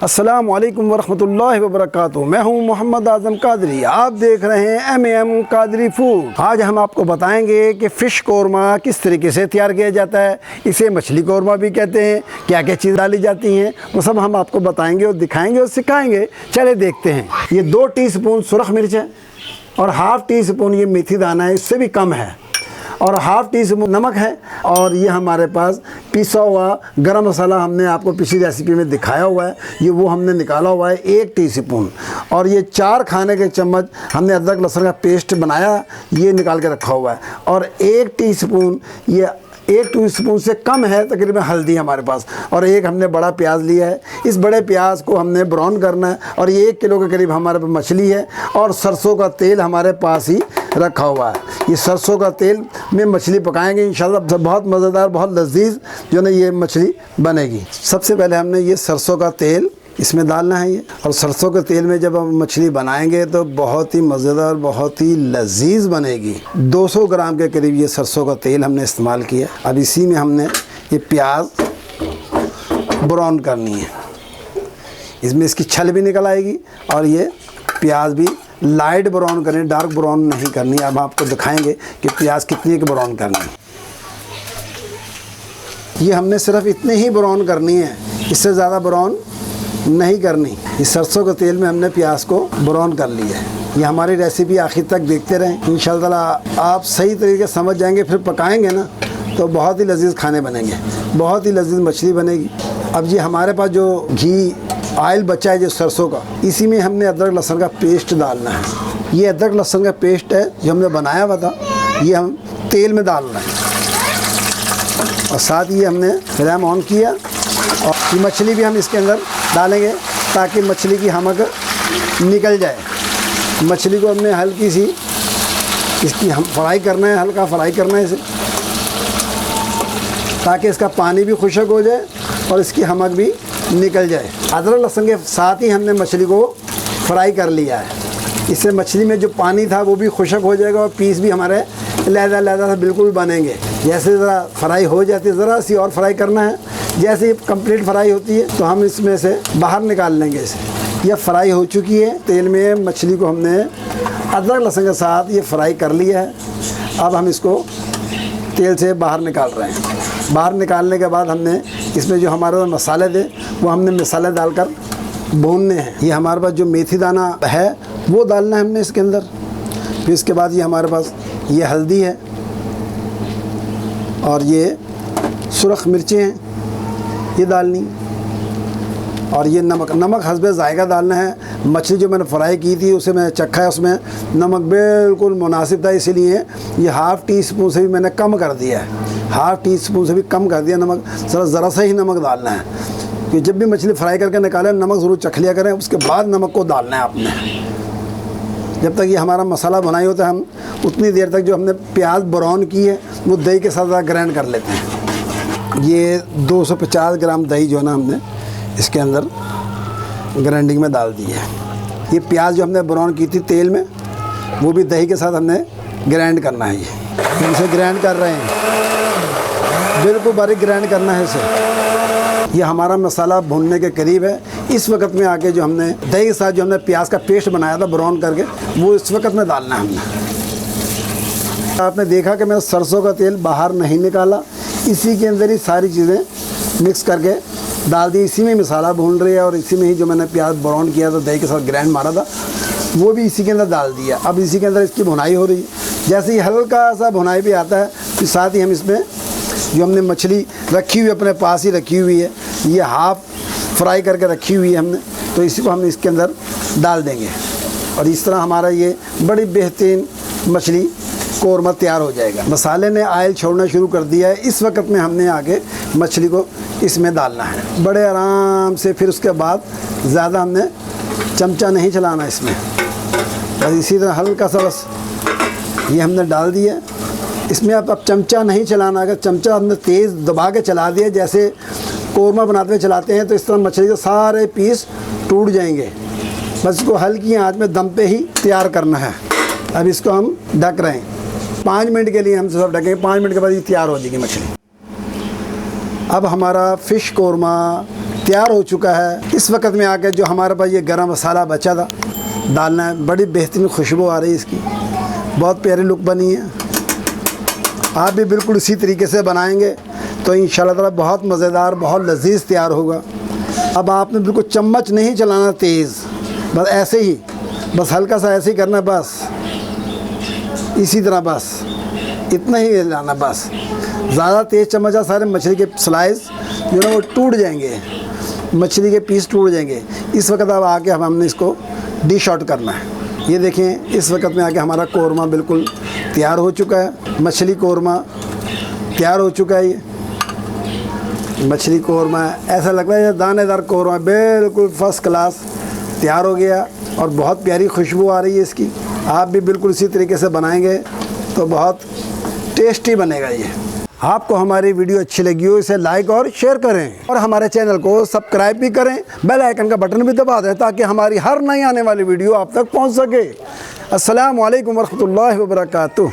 अस्सलामु अलैकुम वरहमतुल्लाहि वबरकातुहू। मैं हूं मोहम्मद आज़म कादरी। आप देख रहे हैं MM कादरी फूड। आज हम आपको बताएंगे कि फ़िश कौरमा किस तरीके से तैयार किया जाता है। इसे मछली कौरमा भी कहते हैं। क्या क्या चीज़ डाली जाती हैं वो सब हम आपको बताएंगे और दिखाएंगे और सिखाएंगे। चले देखते हैं। ये 2 टीस्पून सुरख मिर्च है और हाफ़ टी स्पून ये मेथी दाना है, इससे भी कम है, और हाफ़ टी स्पून नमक है। और ये हमारे पास पिसा हुआ गरम मसाला हमने आपको पिछली रेसिपी में दिखाया हुआ है, ये वो हमने निकाला हुआ है 1 टीस्पून। और ये 4 खाने के चम्मच हमने अदरक लहसुन का पेस्ट बनाया, ये निकाल के रखा हुआ है। और 1 टीस्पून ये 1 टीस्पून से कम है तकरीबन हल्दी हमारे पास। और एक हमने बड़ा प्याज लिया है, इस बड़े प्याज को हमने ब्राउन करना है। और ये 1 किलो के करीब हमारे पास मछली है और सरसों का तेल हमारे पास ही रखा हुआ है। ये सरसों का तेल में मछली पकाएंगे इंशाल्लाह, बहुत मज़ेदार, बहुत लजीज जो ना ये मछली बनेगी। सबसे पहले हमने ये सरसों का तेल इसमें डालना है ये, और सरसों के तेल में जब हम मछली बनाएंगे तो बहुत ही मज़ेदार, बहुत ही लजीज बनेगी। 200 ग्राम के करीब ये सरसों का तेल हमने इस्तेमाल किया। अब इसी में हमने ये प्याज ब्राउन करनी है, इसमें इसकी छल भी निकल आएगी और ये प्याज भी लाइट ब्राउन करनी, डार्क ब्राउन नहीं करनी। अब आपको दिखाएंगे कि प्याज कितनी की ब्राउन करनी है। ये हमने सिर्फ इतनी ही ब्राउन करनी है, इससे ज़्यादा ब्राउन नहीं करनी। इस सरसों के तेल में हमने प्याज को ब्राउन कर लिया है। ये हमारी रेसिपी आखिर तक देखते रहें, इंशाल्लाह आप सही तरीके से समझ जाएंगे। फिर पकाएंगे ना तो बहुत ही लजीज खाने बनेंगे, बहुत ही लजीज मछली बनेगी। अब ये हमारे पास जो घी ऑयल बचा है जो सरसों का, इसी में हमने अदरक लहसुन का पेस्ट डालना है। ये अदरक लहसुन का पेस्ट है जो हमने बनाया हुआ था, ये हम तेल में डालना है। और साथ ही हमने फ्लेम ऑन किया और ये मछली भी हम इसके अंदर डालेंगे ताकि मछली की हमक निकल जाए। मछली को हमने हल्की सी इसकी हम फ्राई करना है, हल्का फ्राई करना है इसे, ताकि इसका पानी भी खुश्क हो जाए और इसकी हमक भी निकल जाए। अदरक लहसुन के साथ ही हमने मछली को फ्राई कर लिया है। इससे मछली में जो पानी था वो भी खुश्क हो जाएगा और पीस भी हमारे लहदा लहदा से बिल्कुल बनेंगे। जैसे ज़रा फ्राई हो जाती है, ज़रा सी और फ्राई करना है। जैसे ही कंप्लीट फ्राई होती है तो हम इसमें से बाहर निकाल लेंगे इसे। यह फ्राई हो चुकी है तेल में, मछली को हमने अदरक लहसुन के साथ ये फ्राई कर लिया है। अब हम इसको तेल से बाहर निकाल रहे हैं। बाहर निकालने के बाद हमने इसमें जो हमारे मसाले थे वो हमने मसाले डालकर भूनने हैं। ये हमारे पास जो मेथी दाना है वो डालना है हमने इसके अंदर। फिर इसके बाद ये हमारे पास ये हल्दी है और ये सुरख मिर्चें हैं, ये डालनी। और ये नमक हस्बे जायका डालना है। मछली जो मैंने फ्राई की थी उसे मैंने चखा है, उसमें नमक बिल्कुल मुनासिब था, इसीलिए ये हाफ़ टी स्पून से भी मैंने कम कर दिया है। हाफ़ टी स्पून से भी कम कर दिया नमक। ज़रा सा ही नमक डालना है कि जब भी मछली फ्राई करके निकालें नमक ज़रूर चख लिया करें, उसके बाद नमक को डालना है आपने। जब तक ये हमारा मसाला बनाई होता है हम उतनी देर तक जो हमने प्याज ब्राउन की है वो दही के साथ ग्राइंड कर लेते हैं। ये 250 ग्राम दही जो है ना हमने इसके अंदर ग्राइंडिंग में डाल दी है। ये प्याज जो हमने ब्राउन की थी तेल में वो भी दही के साथ हमने ग्राइंड करना है। ये इसे ग्राइंड कर रहे हैं, बिल्कुल बारीक ग्राइंड करना है इसे। ये हमारा मसाला भूनने के करीब है। इस वक्त में आके जो हमने दही के साथ जो हमने प्याज का पेस्ट बनाया था ब्राउन करके वो इस वक्त में डालना है हमने। आपने देखा कि मैंने सरसों का तेल बाहर नहीं निकाला, इसी के अंदर ही सारी चीज़ें मिक्स करके डाल दी। इसी में मसाला भून रही है और इसी में ही जो मैंने प्याज ब्राउन किया था दही के साथ ग्राइंड मारा था वो भी इसी के अंदर डाल दिया। अब इसी के अंदर इसकी भुनाई हो रही है। जैसे ही हल्का सा भुनाई भी आता है तो साथ ही हम इसमें जो हमने मछली रखी हुई अपने पास ही रखी हुई है, ये हाफ़ फ्राई करके रखी हुई है हमने, तो इसी को हम इसके अंदर डाल देंगे। और इस तरह हमारा ये बड़ी बेहतरीन मछली कौरमा तैयार हो जाएगा। मसाले ने ऑयल छोड़ना शुरू कर दिया है। इस वक्त में हमने आगे मछली को इसमें डालना है बड़े आराम से। फिर उसके बाद ज़्यादा हमने चमचा नहीं चलाना इसमें, बस इसी तरह हल्का सा बस ये हमने डाल दिया। इसमें अब चमचा नहीं चलाना। अगर चमचा हमने तेज़ दबा के चला दिया, जैसे कौरमा बनाते हुए चलाते हैं, तो इस तरह मछली के सारे पीस टूट जाएंगे। बस इसको हल्की आंच में दम पे ही तैयार करना है। अब इसको हम ढक रहे हैं 5 मिनट के लिए, हम सब ढकेंगे। 5 मिनट के बाद ये तैयार हो जाएगी मछली। अब हमारा फ़िश कौरमा तैयार हो चुका है। इस वक्त में आके जो हमारे पास ये गरम मसाला बचा था डालना है। बड़ी बेहतरीन खुशबू आ रही है इसकी, बहुत प्यारी लुक बनी है। आप भी बिल्कुल इसी तरीके से बनाएंगे तो इंशाल्लाह ताला बहुत मज़ेदार, बहुत लजीज तैयार होगा। अब आपने बिल्कुल चम्मच नहीं चलाना तेज़, बस ऐसे ही, बस हल्का सा ऐसे ही करना, बस इसी तरह, बस इतना ही लाना, बस ज़्यादा तेज़ चम्मच है सारे मछली के स्लाइस जो ना वो टूट जाएंगे, मछली के पीस टूट जाएंगे। इस वक्त अब आके हमने इसको डिश आउट करना है। ये देखें, इस वक्त में आके हमारा कौरमा बिल्कुल तैयार हो चुका है। मछली कौरमा तैयार हो चुका है। ये मछली कौरमा ऐसा लगता है दानेदार कौरमा, बिल्कुल फ़र्स्ट क्लास तैयार हो गया और बहुत प्यारी खुशबू आ रही है इसकी। आप भी बिल्कुल इसी तरीके से बनाएंगे तो बहुत टेस्टी बनेगा। ये आपको हमारी वीडियो अच्छी लगी हो इसे लाइक और शेयर करें और हमारे चैनल को सब्सक्राइब भी करें, बेल आइकन का बटन भी दबा दें ताकि हमारी हर नई आने वाली वीडियो आप तक पहुंच सके। अस्सलामु अलैकुम वरहमतुल्लाहि वबरकातुहू।